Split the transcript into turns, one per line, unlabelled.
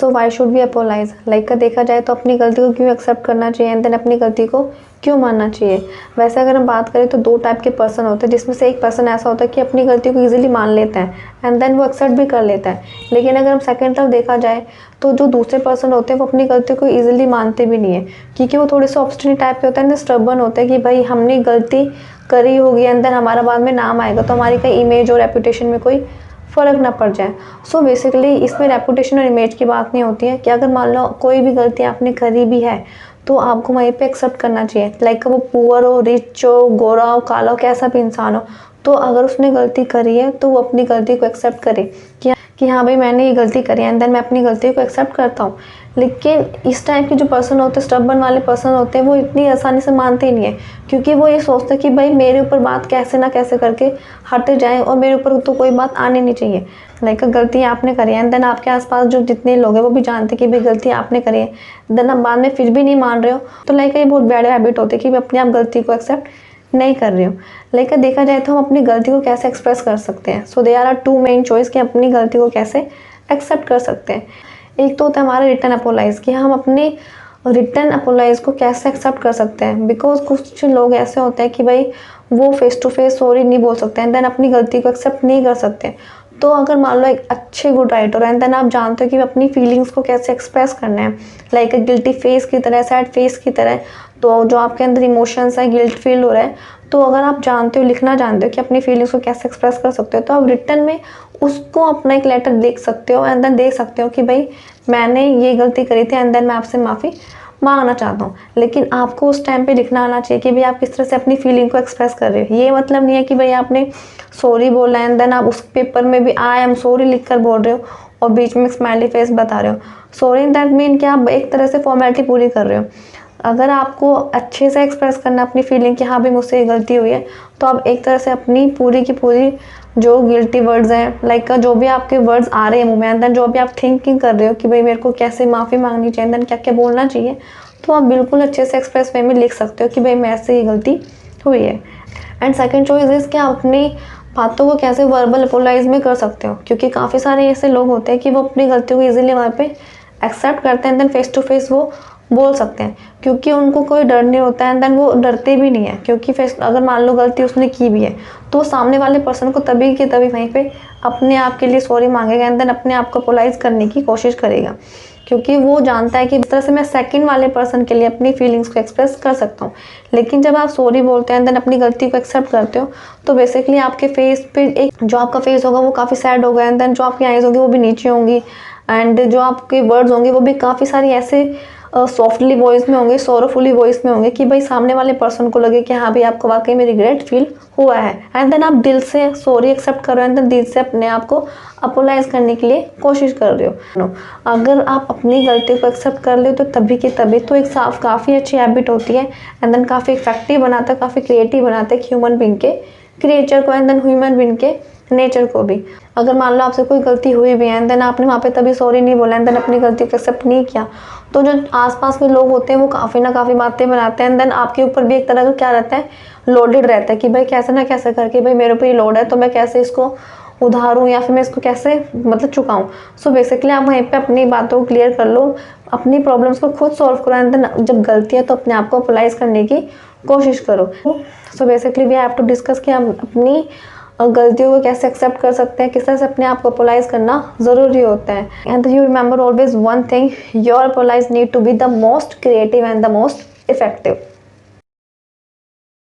So why should we apologise, like देखा जाए तो अपनी गलती को क्यों एक्सेप्ट करना चाहिए एंड देन अपनी गलती को क्यों मानना चाहिए। वैसे अगर हम बात करें तो 2 टाइप के पर्सन होते हैं, जिसमें से एक पर्सन ऐसा होता है कि अपनी गलती को ईजिली मान लेता है एंड देन वो एक्सेप्ट भी कर लेता है। लेकिन अगर हम सेकंड तरफ देखा जाए तो जो दूसरे पर्सन होते हैं वो अपनी गलती को ईजिली मानते भी नहीं है, क्योंकि वो थोड़े से ऑब्स्टिनेट टाइप के होते हैं, स्टबर्न होते हैं कि भाई हमने गलती करी होगी एंड देन हमारा बाद में नाम आएगा तो हमारी कहीं इमेज और रेपुटेशन में कोई फ़र्क ना पड़ जाए। सो बेसिकली इसमें रेपुटेशन और इमेज की बात नहीं होती है कि अगर मान लो कोई भी गलती आपने करी भी है तो आपको वहीं पे एक्सेप्ट करना चाहिए। लाइक वो पुअर हो, रिच हो, गोरा हो, काला हो, कैसा भी इंसान हो, तो अगर उसने गलती करी है तो वो अपनी गलती को एक्सेप्ट करे कि हाँ भाई मैंने ये गलती करी है एंड देन मैं अपनी गलती को एक्सेप्ट करता हूँ। लेकिन इस टाइप के जो पर्सन होते हैं, स्टबर्न वाले पर्सन होते हैं, वो इतनी आसानी से मानते ही नहीं है, क्योंकि वो ये सोचते हैं कि भाई मेरे ऊपर बात कैसे ना कैसे करके हट जाए और मेरे ऊपर तो कोई बात आनी नहीं चाहिए। लाइक गलती आपने करी है एंड देन आपके आसपास जो जितने लोग हैं वो भी जानते हैं कि भाई गलती आपने करी है, देन आप बाद में फिर भी नहीं मान रहे हो, तो लाइक ये बहुत बैड हैबिट होती है कि मैं अपने आप गलती को एक्सेप्ट नहीं कर रही हूँ। लेकिन देखा जाए तो हम अपनी गलती को कैसे एक्सप्रेस कर सकते हैं। So there are 2 main choice कि अपनी गलती को कैसे एक्सेप्ट कर सकते हैं। एक तो होता है हमारा रिटर्न अपोलाइज, कि हम अपनी रिटर्न अपोलाइज को कैसे एक्सेप्ट कर सकते हैं। बिकॉज कुछ लोग ऐसे होते हैं कि भाई वो फेस टू फेस सॉरी नहीं बोल सकते एंड देन अपनी गलती को एक्सेप्ट नहीं कर सकते। तो अगर मान लो एक अच्छे गुड राइटर एंड देन आप जानते हो कि अपनी फीलिंग्स को कैसे एक्सप्रेस करना है, लाइक गिल्टी फेस की तरह, सैड फेस की तरह, तो जो आपके अंदर इमोशंस है, गिल्ट फील हो रहा है, तो अगर आप जानते हो, लिखना जानते हो कि अपनी फीलिंग्स को कैसे एक्सप्रेस कर सकते हो, तो आप रिटर्न में उसको अपना एक लेटर लिख सकते हो एंड देन देख सकते हो कि भाई मैंने ये गलती करी थी एंड देन मैं आपसे माफ़ी मांगना चाहता हूँ। लेकिन आपको उस टाइम पे लिखना आना चाहिए कि भाई आप किस तरह से अपनी फीलिंग को एक्सप्रेस कर रहे हो। ये मतलब नहीं है कि भाई आपने सॉरी बोला एंड देन आप उस पेपर में भी आई एम सॉरी लिख कर बोल रहे हो और बीच में स्माइली फेस बता रहे हो। सॉरी इन दैट मीन कि आप एक तरह से फॉर्मेलिटी पूरी कर रहे हो। अगर आपको अच्छे से एक्सप्रेस करना अपनी फीलिंग कि हाँ भाई मुझसे ये गलती हुई है, तो आप एक तरह से अपनी पूरी की पूरी जो गिल्टी वर्ड्स हैं, लाइक जो भी आपके वर्ड्स आ रहे हैं मुंह में एंड देन जो भी आप थिंकिंग कर रहे हो कि भाई मेरे को कैसे माफ़ी मांगनी चाहिए, देन क्या क्या बोलना चाहिए, तो आप बिल्कुल अच्छे से एक्सप्रेस वे में लिख सकते हो कि भाई मेरे से ये गलती हुई है। एंड सेकंड चॉइस इज़ कि आप अपनी बातों को कैसे वर्बल अपोलाइज में कर सकते हो, क्योंकि काफ़ी सारे ऐसे लोग होते हैं कि वो अपनी गलतियों को ईजिली वहाँ पे एक्सेप्ट करते हैं and then face to face वो बोल सकते हैं, क्योंकि उनको कोई डर नहीं होता है एंड देन वो डरते भी नहीं है, क्योंकि फेस अगर मान लो गलती उसने की भी है तो सामने वाले पर्सन को तभी के तभी वहीं पे अपने आप के लिए सॉरी मांगेगा एंड देन अपने आप को अपोलाइज करने की कोशिश करेगा, क्योंकि वो जानता है कि इस तरह से मैं सेकंड वाले पर्सन के लिए अपनी फीलिंग्स को एक्सप्रेस कर सकता हूँ। लेकिन जब आप सॉरी बोलते हैं एंड देन अपनी गलती को एक्सेप्ट करते हो, तो बेसिकली आपके फेस पे एक जो आपका फेस होगा वो काफ़ी सैड होगा एंड देन जो आपकी आईज होगी वो भी नीचे होंगी एंड जो आपके वर्ड्स होंगे वो भी काफ़ी सारी ऐसे सॉफ्टली वॉइस में होंगे, सोरोफुली वॉइस में होंगे कि भाई सामने वाले पर्सन को लगे कि हाँ भाई आपको वाकई में रिग्रेट फील हुआ है एंड देन आप दिल से सॉरी एक्सेप्ट कर रहे हो एंड देन दिल से अपने आप को अपोलाइज करने के लिए कोशिश कर रहे हो। अगर आप अपनी गलती को एक्सेप्ट कर ले तो तभी के तभी तो एक साफ काफ़ी अच्छी हैबिट होती है एंड देन काफ़ी इफेक्टिव बनाता है, काफ़ी क्रिएटिव बनाता है ह्यूमन बीइंग के क्रिएचर को एंड देन ह्यूमन बीइंग के नेचर को भी। अगर मान लो आपसे कोई गलती हुई भी है एंड देन आपने वहाँ पे तभी सॉरी नहीं बोला एंड देन अपनी गलती को एक्सेप्ट नहीं किया, तो जो आसपास के लोग होते हैं वो काफ़ी ना काफ़ी बातें बनाते हैं एंड देन आपके ऊपर भी एक तरह का क्या रहता है, लोडेड रहता है कि भाई कैसे ना कैसे करके भाई मेरे ऊपर ये लोड है तो मैं कैसे इसको उधारूँ या फिर मैं इसको कैसे मतलब चुकाऊँ। सो बेसिकली आप वहीं पे अपनी बातों को क्लियर कर लो, अपनी प्रॉब्लम्स को खुद सॉल्व करो एंड देन जब गलती है तो अपने आप को अपोलाइज करने की कोशिश करो। So basically we have to discuss कि हम अपनी गलतियों को कैसे एक्सेप्ट कर सकते हैं, किस तरह से अपने आप को अपोलाइज करना ज़रूरी होता है। And you remember always one thing, your apologise need to be the most creative and the most effective.